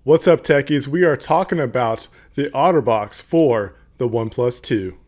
What's up, techies? We are talking about the Otterbox for the OnePlus 2.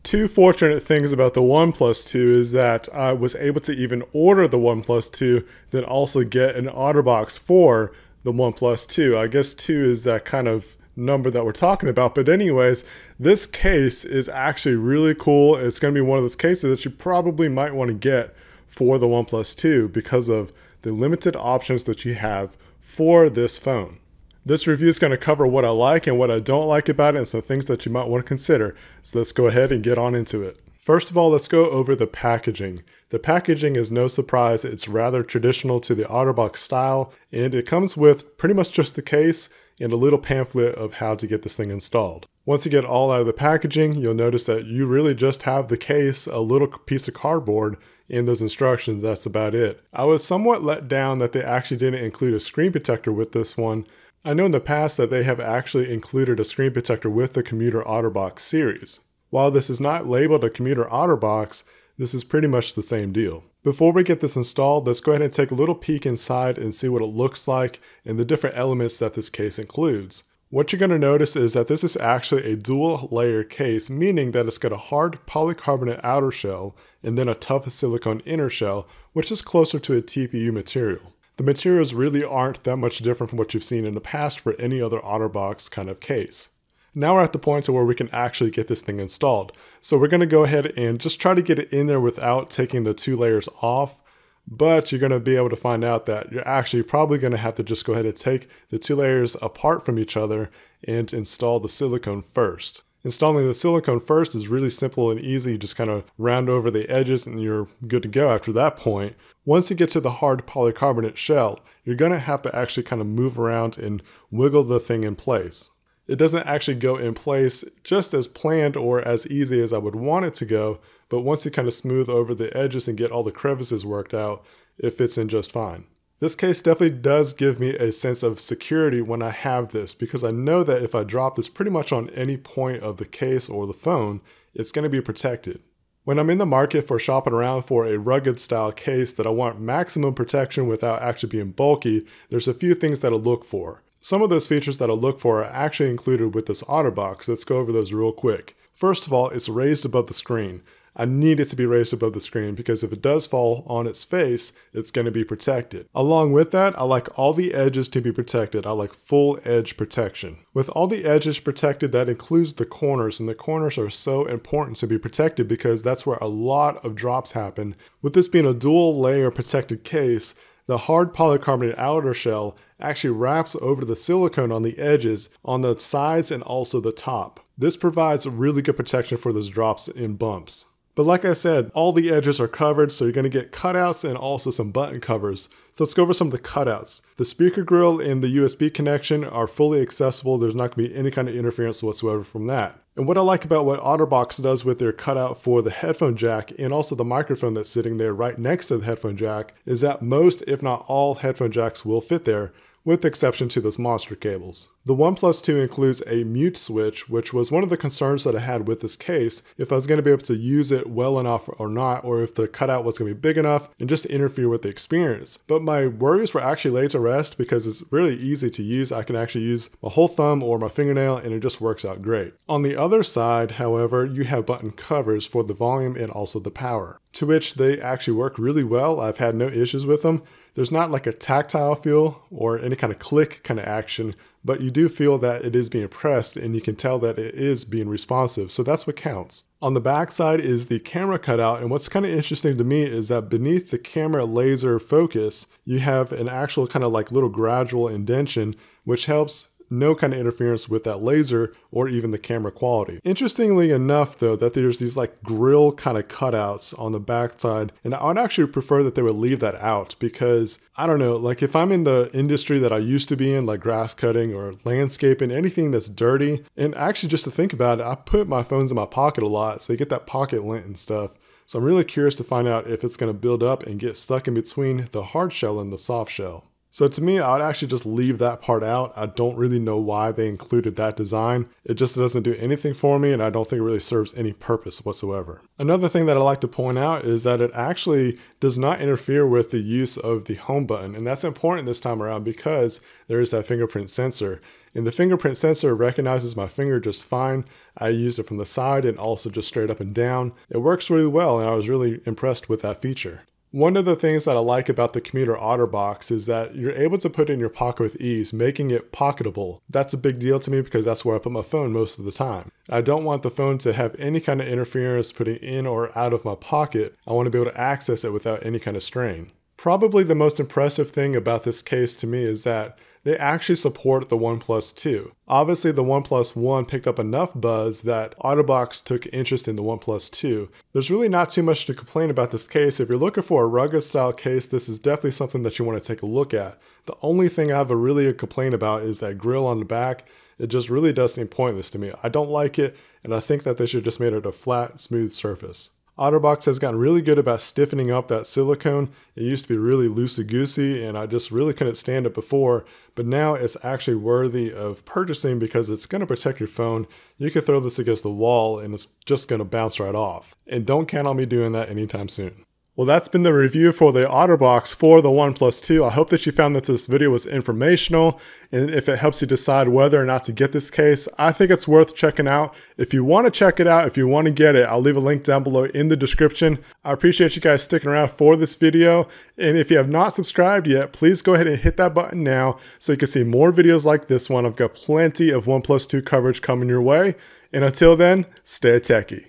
Two fortunate things about the OnePlus 2 is that I was able to even order the OnePlus 2, then also get an Otterbox for the OnePlus 2. I guess 2 is that kind of number that we're talking about, but anyways, this case is actually really cool. It's going to be one of those cases that you probably might want to get for the OnePlus 2 because of the limited options that you have for this phone. This review is going to cover what I like and what I don't like about it and some things that you might want to consider. So let's go ahead and get on into it. First of all, let's go over the packaging. The packaging is no surprise. It's rather traditional to the Otterbox style, and it comes with pretty much just the case and a little pamphlet of how to get this thing installed. Once you get all out of the packaging, you'll notice that you really just have the case, a little piece of cardboard, and those instructions. That's about it. I was somewhat let down that they actually didn't include a screen protector with this one. I know in the past that they have actually included a screen protector with the Commuter Otterbox series. While this is not labeled a Commuter Otterbox, this is pretty much the same deal. Before we get this installed, let's go ahead and take a little peek inside and see what it looks like and the different elements that this case includes. What you're going to notice is that this is actually a dual layer case, meaning that it's got a hard polycarbonate outer shell and then a tough silicone inner shell, which is closer to a TPU material. The materials really aren't that much different from what you've seen in the past for any other Otterbox kind of case. Now we're at the point where we can actually get this thing installed. So we're going to go ahead and just try to get it in there without taking the two layers off. But you're going to be able to find out that you're actually probably going to have to just go ahead and take the two layers apart from each other and install the silicone first. Installing the silicone first is really simple and easy. You just kind of round over the edges and you're good to go after that point. Once you get to the hard polycarbonate shell, you're going to have to actually kind of move around and wiggle the thing in place. It doesn't actually go in place just as planned or as easy as I would want it to go, but once you kind of smooth over the edges and get all the crevices worked out, it fits in just fine. This case definitely does give me a sense of security when I have this, because I know that if I drop this pretty much on any point of the case or the phone, it's going to be protected. When I'm in the market for shopping around for a rugged style case that I want maximum protection without actually being bulky, there's a few things that I look for. Some of those features that I look for are actually included with this Otterbox. Let's go over those real quick. First of all, it's raised above the screen. I need it to be raised above the screen because if it does fall on its face, it's going to be protected. Along with that, I like all the edges to be protected. I like full edge protection. With all the edges protected, that includes the corners, and the corners are so important to be protected because that's where a lot of drops happen. With this being a dual layer protected case, the hard polycarbonate outer shell actually wraps over the silicone on the edges, on the sides, and also the top. This provides really good protection for those drops and bumps. But like I said, all the edges are covered, so you're going to get cutouts and also some button covers. So let's go over some of the cutouts. The speaker grill and the USB connection are fully accessible. There's not going to be any kind of interference whatsoever from that. And what I like about what Otterbox does with their cutout for the headphone jack and also the microphone that's sitting there right next to the headphone jack is that most, if not all, headphone jacks will fit there, with the exception to those monster cables. The OnePlus 2 includes a mute switch, which was one of the concerns that I had with this case, if I was going to be able to use it well enough or not, or if the cutout was going to be big enough and just interfere with the experience. But my worries were actually laid to rest because it's really easy to use. I can actually use my whole thumb or my fingernail and it just works out great. On the other side, however, you have button covers for the volume and also the power, to which they actually work really well. I've had no issues with them. There's not like a tactile feel or any kind of click kind of action, but you do feel that it is being pressed and you can tell that it is being responsive. So that's what counts. On the back side is the camera cutout, and what's kind of interesting to me is that beneath the camera laser focus, you have an actual kind of like little gradual indentation, which helps no kind of interference with that laser or even the camera quality. Interestingly enough though, that there's these like grill kind of cutouts on the back side, and I would actually prefer that they would leave that out because I don't know, like if I'm in the industry that I used to be in, like grass cutting or landscaping, anything that's dirty, and actually just to think about it, I put my phones in my pocket a lot, so you get that pocket lint and stuff. So I'm really curious to find out if it's going to build up and get stuck in between the hard shell and the soft shell. So to me, I would actually just leave that part out. I don't really know why they included that design. It just doesn't do anything for me, and I don't think it really serves any purpose whatsoever. Another thing that I like to point out is that it actually does not interfere with the use of the home button, and that's important this time around because there is that fingerprint sensor. And the fingerprint sensor recognizes my finger just fine. I used it from the side and also just straight up and down. It works really well, and I was really impressed with that feature. One of the things that I like about the Commuter Otterbox is that you're able to put it in your pocket with ease, making it pocketable. That's a big deal to me because that's where I put my phone most of the time. I don't want the phone to have any kind of interference putting in or out of my pocket. I want to be able to access it without any kind of strain. Probably the most impressive thing about this case to me is that they actually support the OnePlus 2. Obviously, the OnePlus 1 picked up enough buzz that Otterbox took interest in the OnePlus 2. There's really not too much to complain about this case. If you're looking for a rugged style case, this is definitely something that you want to take a look at. The only thing I have a really complaint about is that grill on the back. It just really does seem pointless to me. I don't like it, and I think that they should just made it a flat, smooth surface. Otterbox has gotten really good about stiffening up that silicone. It used to be really loosey-goosey and I just really couldn't stand it before, but now it's actually worthy of purchasing because it's going to protect your phone. You can throw this against the wall and it's just going to bounce right off. And don't count on me doing that anytime soon. Well, that's been the review for the Otterbox for the OnePlus 2. I hope that you found that this video was informational, and if it helps you decide whether or not to get this case, I think it's worth checking out. If you want to check it out, if you want to get it, I'll leave a link down below in the description. I appreciate you guys sticking around for this video, and if you have not subscribed yet, please go ahead and hit that button now so you can see more videos like this one. I've got plenty of OnePlus 2 coverage coming your way, and until then, stay techie.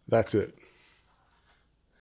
That's it.